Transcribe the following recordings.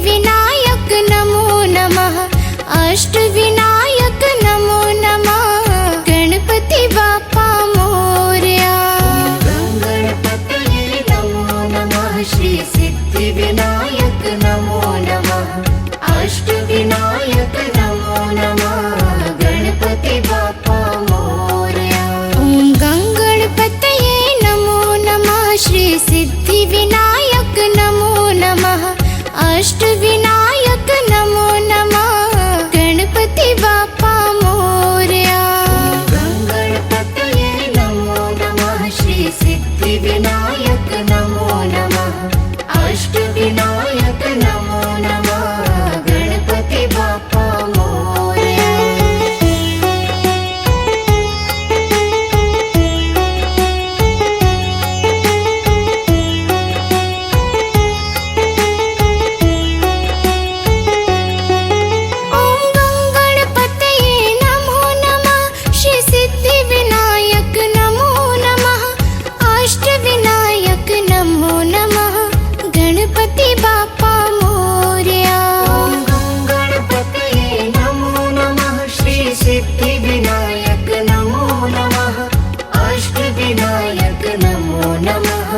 सिद्धिविनायक नमो नमः। अष्टविनायक नमो नमः। गणपति बाप्पा मोरया। गणपतये नमो नमः। श्री सिद्धिविनायक नमो नमः। अष्टविनायक नमो नमः। गणपति बाप्पा मोरया। ॐ गणपतये नमो नमः। श्री सिद्धिविनायक नमो नमः। अष्टविनायक नमो नमः। गणपति बाप्पा मोरया। गणपतये नमो नमः। श्री सिद्धिविनायक नमो नमः। अष्टविनायक नमो नमः। गणपति बाप्पा मोरया। सिद्धिविनायक नमो नमः। अष्टविनायक नमो नमः।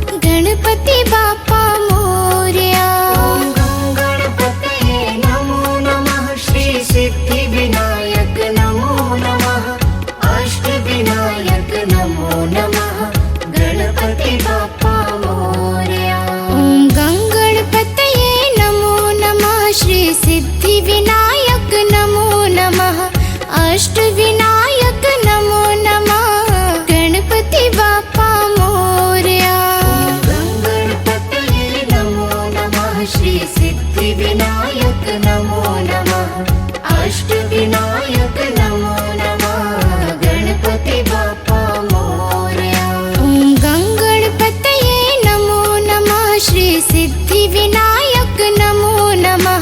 गणपति बाप्पा मोरया। गणपतये नमो नमः। श्री सिद्धिविनायक नमो नमः। अष्टविनायक नमो नमः। गणपति बाप्पा मोरया। ॐ गणपतये नमो नमः। श्री सिद्धिविनायक नमो नमः। अष्टविनायक नमो नमः। गणपति बाप्पा मोरया। गणपतये नमो नमः। श्री सिद्धिविनायक नमो नमः।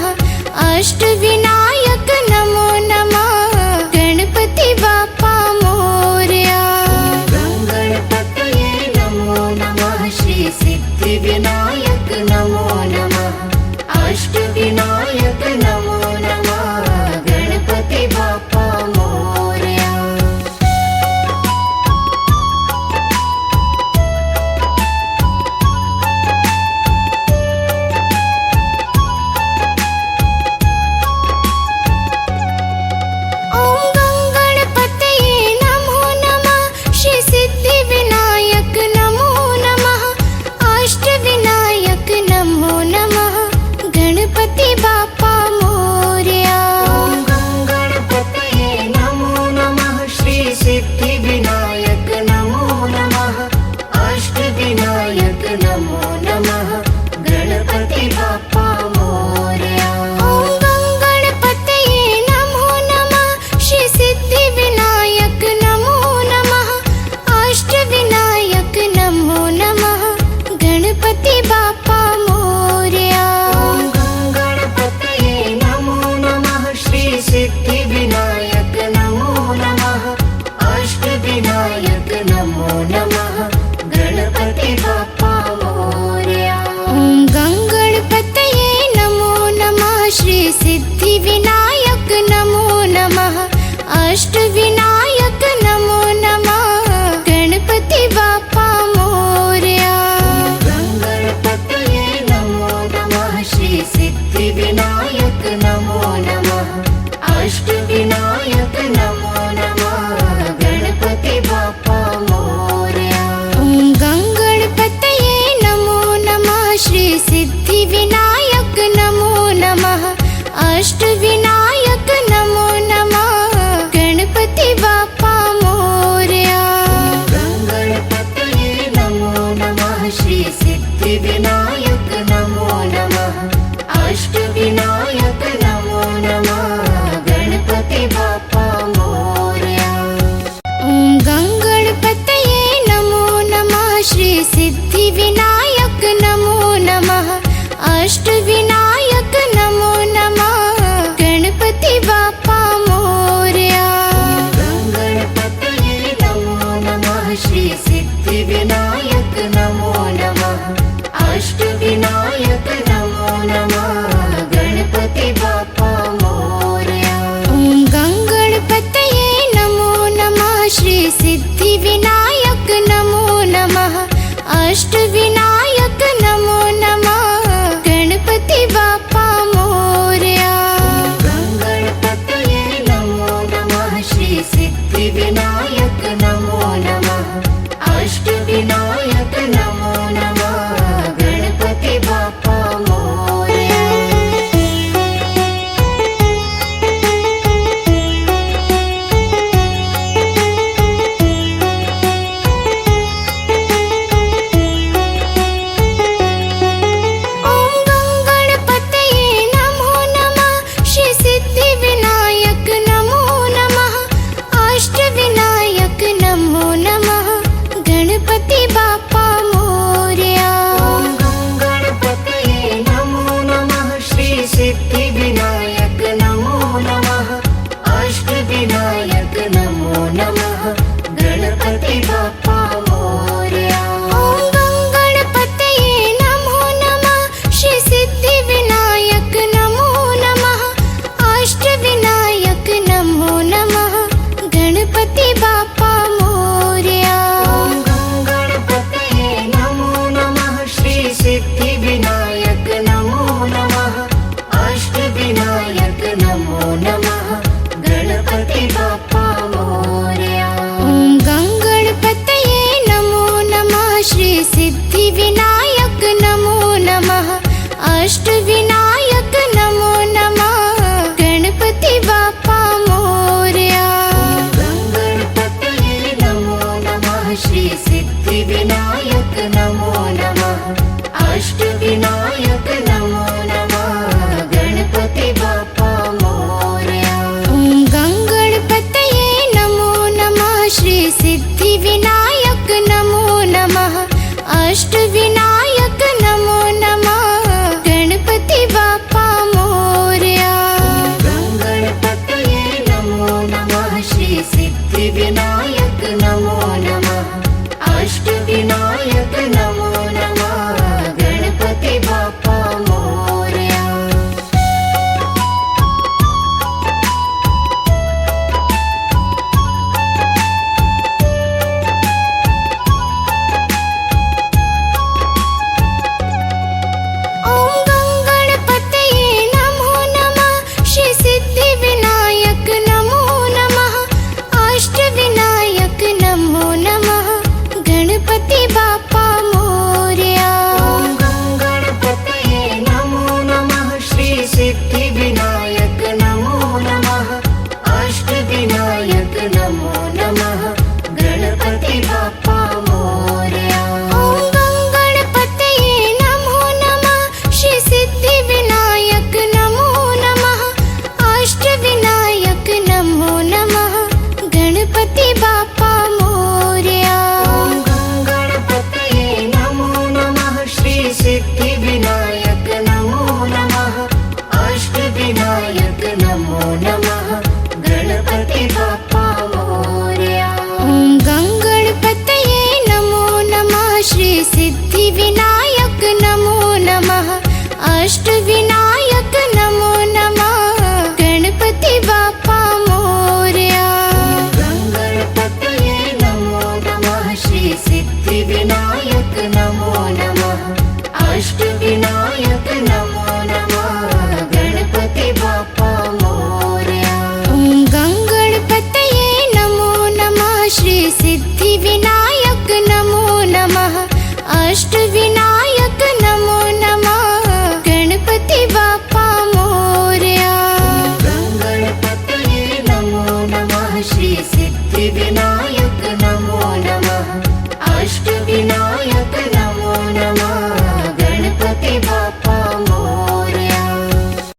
अष्टविनायक नमो नमः। गणपति बाप्पा मोरया। सिद्धिविनायक नमो नमः। अष्टविनायक नमो नमः। गणपति बाप्पा मोरया। गणपतये नमो नमः। श्री सिद्धिविनायक नमो नमः। अष्टविनायक नमो नमः। गणपति बाप्पा मोरया। ॐ गणपतये नमो नमः। श्री सिद्धिविनायक नमो नमः। अष्टविनायक नमो नमः। गणपति बाप्पा मोरया। गणपतये नमो नमः। श्री सिद्धिविनायक नमो नमः। अष्टविनायक नमो नमः। गणपति बाप्पा मोरया। ॐ गणपतये नमो नमः। श्री सिद्धिविनायक नमो नमः। अष्टविनायक नमो नमः। सिद्धिविनायक नमो नमः अष्टविनायक नमो नमः गणपति बाप्पा मोरया ॐ गङ्गणपतये नमो नमः श्री सिद्धिविनायक नमो नमः अष्टविनायक नमो नमः गणपति बाप्पा मोरया गणपतये नमो नमः श्री सिद्धिविनायक नमो नमः अष्टविनायक नमो नमः गणपति बाप्पा मोरया ॐ गङ्गणपतये नमो नमः श्री सिद्धिविनायक नमो नमः अष्टविनायक नमो नमः गणपति बाप्पा मोरया गणपतये नमो नमः श्री सिद्धिविनायक नमो नमः अष्टविनायक नमो नमः गणपति बाप्पा मोरया ॐ गङ्गणपतये नमो नमः श्री सिद्धिविनायक नमो नमः अष्टविनायक नमो नमः गणपति बाप्पा मोरया गणपतये नमो नमः श्री सिद्धिविनायक नमो नमः अष्टविनायक नमो नमः गणपति बाप्पा मोरया ॐ गङ्गणपतये नमो नमः श्री सिद्धिविनायक नमो नमः अष्टविनायक नमो नमः गणपति बाप्पा मोरया गणपतये नमो नमः श्री सिद्धिविनायक नमो नमः अष्टविनायक नमो नमः गणपति बाप्पा मोरया ॐ गङ्गणपतये नमो नमः श्री सिद्धिविनायक नमो नमः अष्टविनायक नमो नमः गणपति बाप्पा मोरया गणपतये नमो नमः श्री सिद्धिविनायक नमो नमः अष्टविनायक नमो नमः गणपति बाप्पा मोरया ॐ गङ्गणपतये नमो नमः श्री सिद्धिविनायक नमो नमः अष्टविनायक नमो नमः गणपति बाप्पा मोरया गणपतये नमो नमः श्री सिद्धिविनायक